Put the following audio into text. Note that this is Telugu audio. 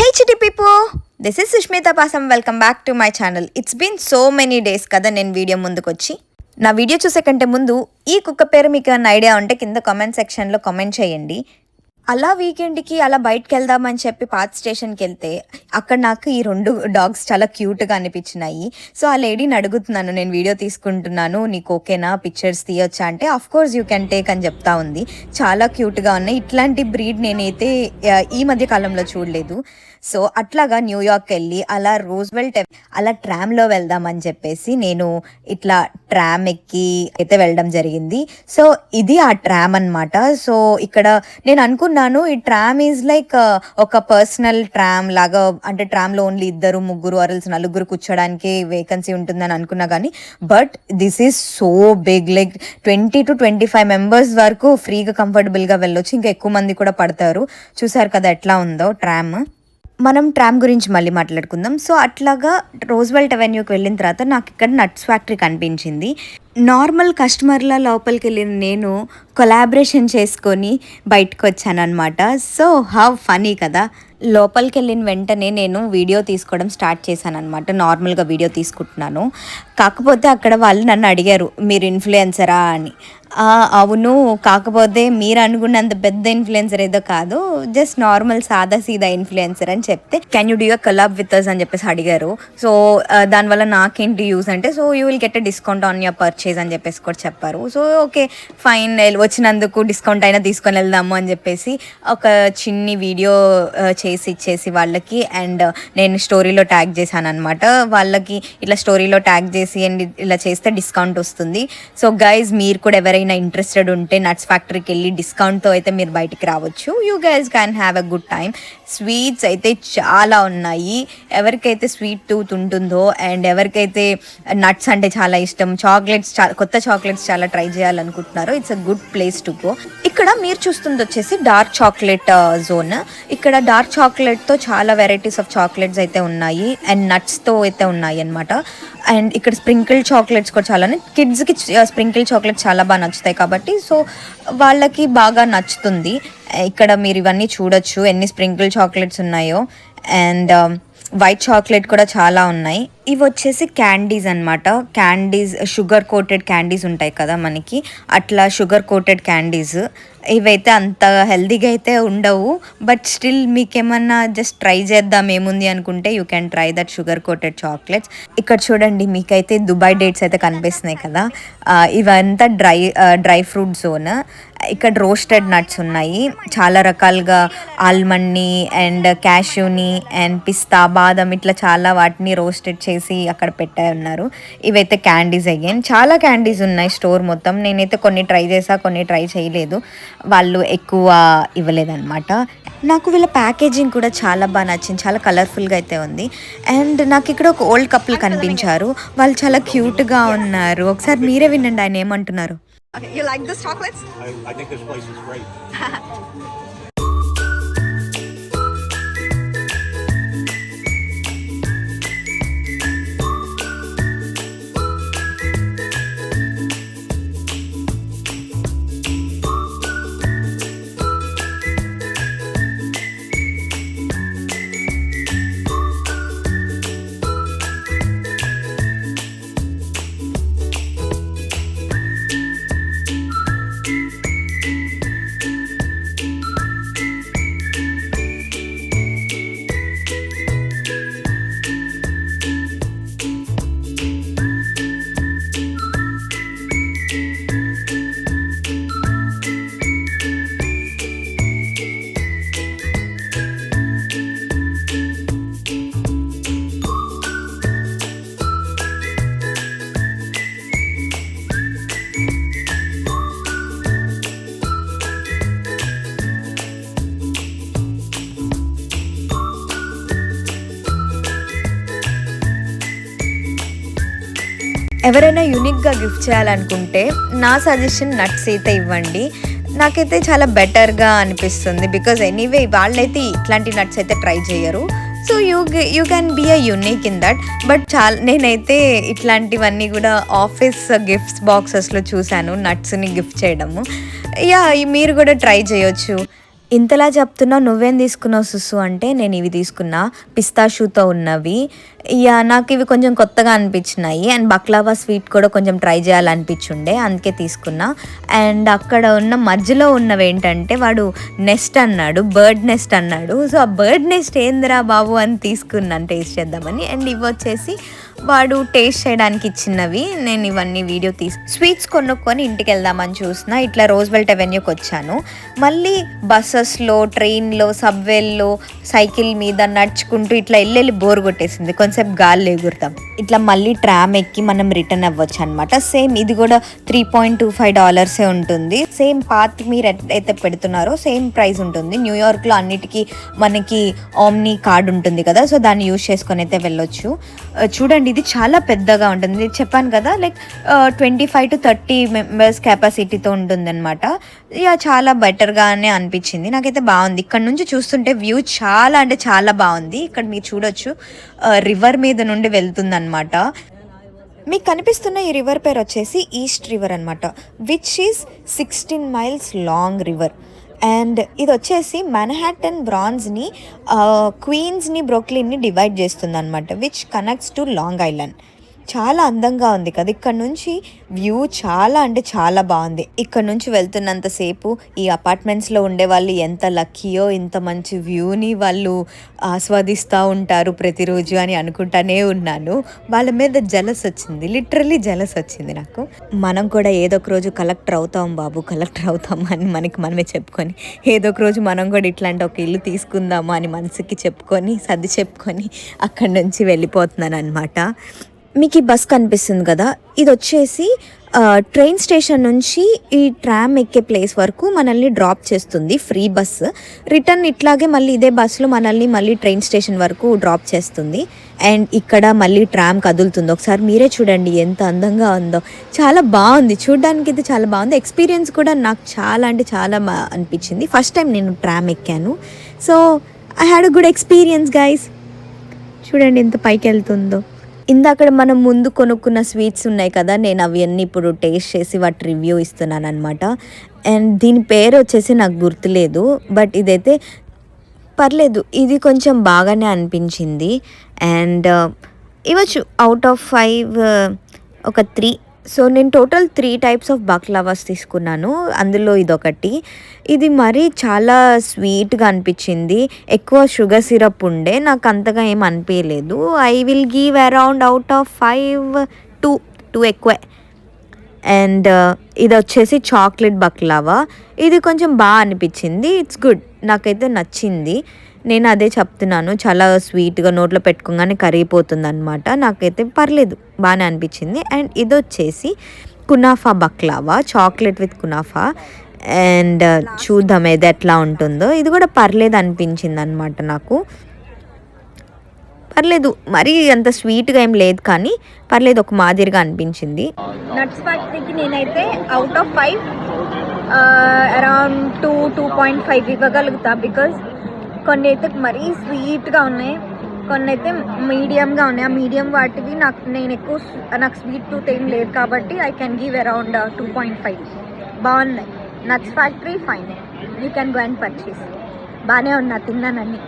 Hey chitty people, this is Sushmita Pasam. Welcome back to my channel. It's been so many days kada నేను వీడియో ముందుకొచ్చి నా వీడియో చూసే కంటే ముందు ఈ కుక్క పేరు మీకు ఏమైనా ఐడియా ఉంటే కింద కామెంట్ సెక్షన్లో కామెంట్ చేయండి. అలా వీకెండ్కి అలా బయటకు వెళ్దామని చెప్పి పాత్ స్టేషన్కి వెళ్తే అక్కడ నాకు ఈ రెండు డాగ్స్ చాలా క్యూట్గా అనిపించినాయి. సో ఆ లేడీని అడుగుతున్నాను, నేను వీడియో తీసుకుంటున్నాను, నీకు ఓకేనా, పిక్చర్స్ తీయొచ్చా అంటే of course you can take అని చెప్తా ఉంది. చాలా క్యూట్గా ఉన్నాయి. ఇట్లాంటి బ్రీడ్ నేనైతే ఈ మధ్య కాలంలో చూడలేదు. సో అట్లాగా న్యూయార్క్ వెళ్ళి అలా రోజ్వెల్ట్ అలా ట్రామ్లో వెళ్దామని చెప్పేసి నేను ఇట్లా ట్రామ్ ఎక్కి అయితే వెళ్ళడం జరిగింది. సో ఇది ఆ ట్రామ్ అనమాట. సో ఇక్కడ నేను అనుకున్నాను ఈ ట్రామ్ ఈజ్ లైక్ ఒక పర్సనల్ ట్రామ్ లాగా, అంటే ట్రామ్లో ఓన్లీ ఇద్దరు ముగ్గురు ఆర్ఎల్స్ నలుగురు కూర్చోడానికి వేకెన్సీ ఉంటుందని అనుకున్నా కానీ but this is so big, like 20 to 25 members వరకు ఫ్రీగా కంఫర్టబుల్గా వెళ్ళొచ్చు. ఇంకా ఎక్కువ మంది కూడా పడతారు. చూసారు కదా ఎట్లా ఉందో ట్రామ్. మనం ట్రామ్ గురించి మళ్ళీ మాట్లాడుకుందాం. సో అట్లాగా రోజ్వెల్ట్ అవెన్యూకి వెళ్ళిన తర్వాత నాకు ఇక్కడ నట్స్ ఫ్యాక్టరీ కనిపించింది. నార్మల్ కస్టమర్ల లోపలికి వెళ్ళిన నేను కొలాబరేషన్ చేసుకొని బయటకు వచ్చాను అనమాట. సో హౌ ఫనీ కదా. లోపలికి వెళ్ళిన వెంటనే నేను వీడియో తీసుకోవడం స్టార్ట్ చేశాను అనమాట. నార్మల్గా వీడియో తీసుకుంటున్నాను. కాకపోతే అక్కడ వాళ్ళు నన్ను అడిగారు, మీరు ఇన్ఫ్లుయెన్సరా అని. అవును, కాకపోతే మీరు అనుకున్నంత పెద్ద ఇన్ఫ్లుయెన్సర్ ఏదో కాదు, జస్ట్ నార్మల్ సాదా సీదా ఇన్ఫ్లుయెన్సర్ అని చెప్తే can you do you collab with us అని చెప్పేసి అడిగారు. సో దానివల్ల నాకేంటి యూజ్ అంటే, so you will get a discount on your purchase అని చెప్పేసి కూడా చెప్పారు. సో ఓకే ఫైన్, వచ్చినందుకు డిస్కౌంట్ అయినా తీసుకొని వెళ్దాము అని చెప్పేసి ఒక చిన్ని వీడియో చేసి ఇచ్చేసి వాళ్ళకి, అండ్ నేను స్టోరీలో ట్యాగ్ చేశాను అనమాట. వాళ్ళకి ఇట్లా స్టోరీలో ట్యాగ్ చేసి అండ్ ఇలా చేస్తే డిస్కౌంట్ వస్తుంది. సో గైజ్ మీరు కూడా ఎవరైనా ఇంట్రెస్టెడ్ ఉంటే నట్స్ ఫ్యాక్టరీకి వెళ్ళి డిస్కౌంట్తో అయితే మీరు బయటికి రావచ్చు. You guys can have a good time. Sweets అయితే చాలా ఉన్నాయి. ఎవరికైతే స్వీట్ టూత్ ఉంటుందో అండ్ ఎవరికైతే నట్స్ అంటే చాలా ఇష్టం, చాక్లెట్స్ కొత్త చాక్లెట్స్ చాలా ట్రై చేయాలనుకుంటున్నారో it's a good place to go. ఇక్కడ మీరు చూస్తుంది వచ్చేసి డార్క్ చాక్లెట్ జోన్. ఇక్కడ డార్క్ చాక్లెట్తో చాలా వెరైటీస్ ఆఫ్ చాక్లెట్స్ అయితే ఉన్నాయి అండ్ నట్స్తో అయితే ఉన్నాయి అనమాట. అండ్ ఇక్కడ స్ప్రింకిల్ చాక్లెట్స్ కూడా చాలా, కిడ్స్కి స్ప్రింకిల్ చాక్లెట్స్ చాలా బాగా నచ్చుతాయి కాబట్టి సో వాళ్ళకి బాగా నచ్చుతుంది. ఇక్కడ మీరు ఇవన్నీ చూడొచ్చు ఎన్ని స్ప్రింకిల్ చాక్లెట్స్ ఉన్నాయో. అండ్ వైట్ చాక్లెట్ కూడా చాలా ఉన్నాయి. ఇవి వచ్చేసి క్యాండీస్ అనమాట. క్యాండీస్ షుగర్ కోటెడ్ క్యాండీస్ ఉంటాయి కదా మనకి, అట్లా షుగర్ కోటెడ్ క్యాండీస్. ఇవైతే అంత హెల్తీగా అయితే ఉండవు, బట్ స్టిల్ మీకేమన్నా జస్ట్ ట్రై చేద్దాం ఏముంది అనుకుంటే you can try that sugar coated chocolates. ఇక్కడ చూడండి మీకైతే దుబాయ్ డేట్స్ అయితే కనిపిస్తున్నాయి కదా, ఇవంతా డ్రై ఫ్రూట్ జోన్. ఇక్కడ రోస్టెడ్ నట్స్ ఉన్నాయి చాలా రకాలుగా, ఆల్మండ్ని అండ్ క్యాష్యూని అండ్ పిస్తా, బాదం, ఇట్లా చాలా వాటిని రోస్టెడ్ చేసి అక్కడ పెట్టే ఉన్నారు. ఇవైతే క్యాండీస్ అయ్యాయి. చాలా క్యాండీస్ ఉన్నాయి స్టోర్ మొత్తం. నేనైతే కొన్ని ట్రై చేసా, కొన్ని ట్రై చేయలేదు, వాళ్ళు ఎక్కువ ఇవ్వలేదన్నమాట. నాకు వీళ్ళ ప్యాకేజింగ్ కూడా చాలా బాగా నచ్చింది, చాలా కలర్ఫుల్గా అయితే ఉంది. అండ్ నాకు ఇక్కడ ఒక ఓల్డ్ కపుల్ కనిపించారు, వాళ్ళు చాలా క్యూట్గా ఉన్నారు. ఒకసారి మీరే వినండి ఆయన ఏమంటున్నారు. Okay, you like these chocolates? I think this place is great. ఎవరైనా యూనిక్గా గిఫ్ట్ చేయాలనుకుంటే నా సజెషన్ నట్స్ అయితే ఇవ్వండి. నాకైతే చాలా బెటర్గా అనిపిస్తుంది, బికాజ్ ఎనీవే వాళ్ళైతే ఇట్లాంటి నట్స్ అయితే ట్రై చేయరు. So you can be a unique in that. But నేనైతే ఇట్లాంటివన్నీ కూడా ఆఫీస్ గిఫ్ట్స్ బాక్సెస్లో చూశాను నట్స్ని గిఫ్ట్ చేయడము. మీరు కూడా ట్రై చేయొచ్చు. ఇంతలా చెప్తున్నావు నువ్వేం తీసుకున్నావు సుసు అంటే నేను ఇవి తీసుకున్నా పిస్తాషూతో ఉన్నవి. ఇక నాకు ఇవి కొంచెం కొత్తగా అనిపించినాయి అండ్ బక్లావా స్వీట్ కూడా కొంచెం ట్రై చేయాలనిపించుండే అందుకే తీసుకున్నా. అండ్ అక్కడ ఉన్న మధ్యలో ఉన్నవి ఏంటంటే వాడు నెస్ట్ అన్నాడు, బర్డ్ నెస్ట్ అన్నాడు. సో ఆ బర్డ్ నెస్ట్ ఏందిరా బాబు అని తీసుకున్నాను టేస్ట్ చేద్దామని. అండ్ ఇవి వచ్చేసి వాడు టేస్ట్ చేయడానికి ఇచ్చినవి. నేను ఇవన్నీ వీడియో స్వీట్స్ కొనుక్కొని ఇంటికి వెళ్దామని చూసిన. ఇట్లా రోజ్వెల్ట్ అవెన్యూకి వచ్చాను. మళ్ళీ బస్సెస్లో, ట్రైన్లో, సబ్వేల్లో, సైకిల్ మీద నడుచుకుంటూ ఇట్లా వెళ్ళి బోర్ కొట్టేసింది. కొంచెంసేపు గాలి ఎగురుతాం. ఇట్లా మళ్ళీ ట్రామ్ ఎక్కి మనం రిటర్న్ అవ్వచ్చు అనమాట. సేమ్ ఇది కూడా $3.25 ఉంటుంది. సేమ్ పాత్ మీరు ఎట్లయితే పెడుతున్నారో సేమ్ ప్రైస్ ఉంటుంది. న్యూయార్క్లో అన్నిటికీ మనకి ఆమ్ని కార్డ్ ఉంటుంది కదా, సో దాన్ని యూజ్ చేసుకొని అయితే వెళ్ళొచ్చు. చూడండి ఇది చాలా పెద్దగా ఉంటుంది. చెప్పాను కదా లైక్ 25 to 30 మెంబర్స్ కెపాసిటీతో ఉంటుంది అనమాట. ఇక చాలా బెటర్గానే అనిపించింది నాకైతే. బాగుంది. ఇక్కడ నుంచి చూస్తుంటే వ్యూ చాలా అంటే చాలా బాగుంది. ఇక్కడ మీరు చూడొచ్చు రివర్ మీద నుండి వెళ్తుంది అనమాట. మీకు కనిపిస్తున్న ఈ రివర్ పేరు వచ్చేసి ఈస్ట్ రివర్ అనమాట, which is 16 miles long river. And ఇది వచ్చేసి మన్హాటన్ బ్రాంజ్ని, క్వీన్స్ని, బ్రూక్లిన్ని డివైడ్ చేస్తుంది అనమాట, which connects to long island. చాలా అందంగా ఉంది కదా. ఇక్కడ నుంచి వ్యూ చాలా అంటే చాలా బాగుంది. ఇక్కడ నుంచి వెళ్తున్నంతసేపు ఈ అపార్ట్మెంట్స్లో ఉండే వాళ్ళు ఎంత లక్కీయో, ఇంత మంచి వ్యూని వాళ్ళు ఆస్వాదిస్తూ ఉంటారు ప్రతిరోజు అని అనుకుంటానే ఉన్నాను. వాళ్ళ మీద జలస్ వచ్చింది, లిటరలీ జలస్ వచ్చింది నాకు. మనం కూడా ఏదో ఒక రోజు కలెక్టర్ అవుతాం బాబు, కలెక్టర్ అవుతాం అని మనకి మనమే చెప్పుకొని, ఏదో ఒక రోజు మనం కూడా ఇట్లాంటి ఒక ఇల్లు తీసుకుందాము అని మనసుకి చెప్పుకొని, సర్ది చెప్పుకొని అక్కడి నుంచి వెళ్ళిపోతున్నాను అనమాట. మీకు ఈ బస్ కనిపిస్తుంది కదా, ఇది వచ్చేసి ట్రైన్ స్టేషన్ నుంచి ఈ ట్రామ్ ఎక్కే ప్లేస్ వరకు మనల్ని డ్రాప్ చేస్తుంది, ఫ్రీ బస్. రిటర్న్ ఇట్లాగే మళ్ళీ ఇదే బస్సులో మనల్ని మళ్ళీ ట్రైన్ స్టేషన్ వరకు డ్రాప్ చేస్తుంది. అండ్ ఇక్కడ మళ్ళీ ట్రామ్ కదులుతుంది. ఒకసారి మీరే చూడండి ఎంత అందంగా ఉందో. చాలా బాగుంది చూడడానికి, ఇది చాలా బాగుంది. ఎక్స్పీరియన్స్ కూడా నాకు చాలా అంటే చాలా అనిపించింది. ఫస్ట్ టైం నేను ట్రామ్ ఎక్కాను, so I had a good experience guys. చూడండి ఎంత పైకి వెళ్తుందో. ఇందాక మనం ముందు కొనుక్కున్న స్వీట్స్ ఉన్నాయి కదా, నేను అవన్నీ ఇప్పుడు టేస్ట్ చేసి వాటి రివ్యూ ఇస్తున్నాను అనమాట. అండ్ దీని పేరు వచ్చేసి నాకు గుర్తులేదు, బట్ ఇదైతే పర్లేదు, ఇది కొంచెం బాగానే అనిపించింది. అండ్ ఇవ్వచ్చు అవుట్ ఆఫ్ 5 ఒక 3. సో నేను టోటల్ 3 types ఆఫ్ బక్లావాస్ తీసుకున్నాను, అందులో ఇదొకటి. ఇది మరీ చాలా స్వీట్గా అనిపించింది, ఎక్కువ షుగర్ సిరప్ ఉండే, నాకు అంతగా ఏం అనిపించలేదు. I will give around out of 5 2 ఎక్కువే. అండ్ ఇది వచ్చేసి చాక్లెట్ బక్లావా, ఇది కొంచెం బాగా అనిపించింది. ఇట్స్ గుడ్, నాకైతే నచ్చింది. నేను అదే చెప్తున్నాను, చాలా స్వీట్గా నోట్లో పెట్టుకోగానే కరిగిపోతుంది అనమాట. నాకైతే పర్లేదు, బాగానే అనిపించింది. అండ్ ఇది వచ్చేసి kunafa baklava, chocolate with kunafa. And చూద్దాం ఏది ఎట్లా ఉంటుందో. ఇది కూడా పర్లేదు అనిపించింది అనమాట నాకు. పర్లేదు, మరీ అంత స్వీట్గా ఏం లేదు కానీ పర్లేదు, ఒక మాదిరిగా అనిపించింది. నట్స్ ఫ్యాక్టరీకి నేనైతే అవుట్ ఆఫ్ 5 అరౌండ్ 2.5 ఇవ్వగలుగుతా. బికాజ్ కొన్ని అయితే మరీ స్వీట్గా ఉన్నాయి, కొన్ని అయితే మీడియంగా ఉన్నాయి. ఆ మీడియం వాటివి నాకు స్వీట్ టూత్ ఏం లేదు కాబట్టి ఐ కెన్ గివ్ అరౌండ్ 2.5. బాగున్నాయి. Nuts factory fine, you can go and purchase. బాగానే ఉన్నా, తిన్నానని.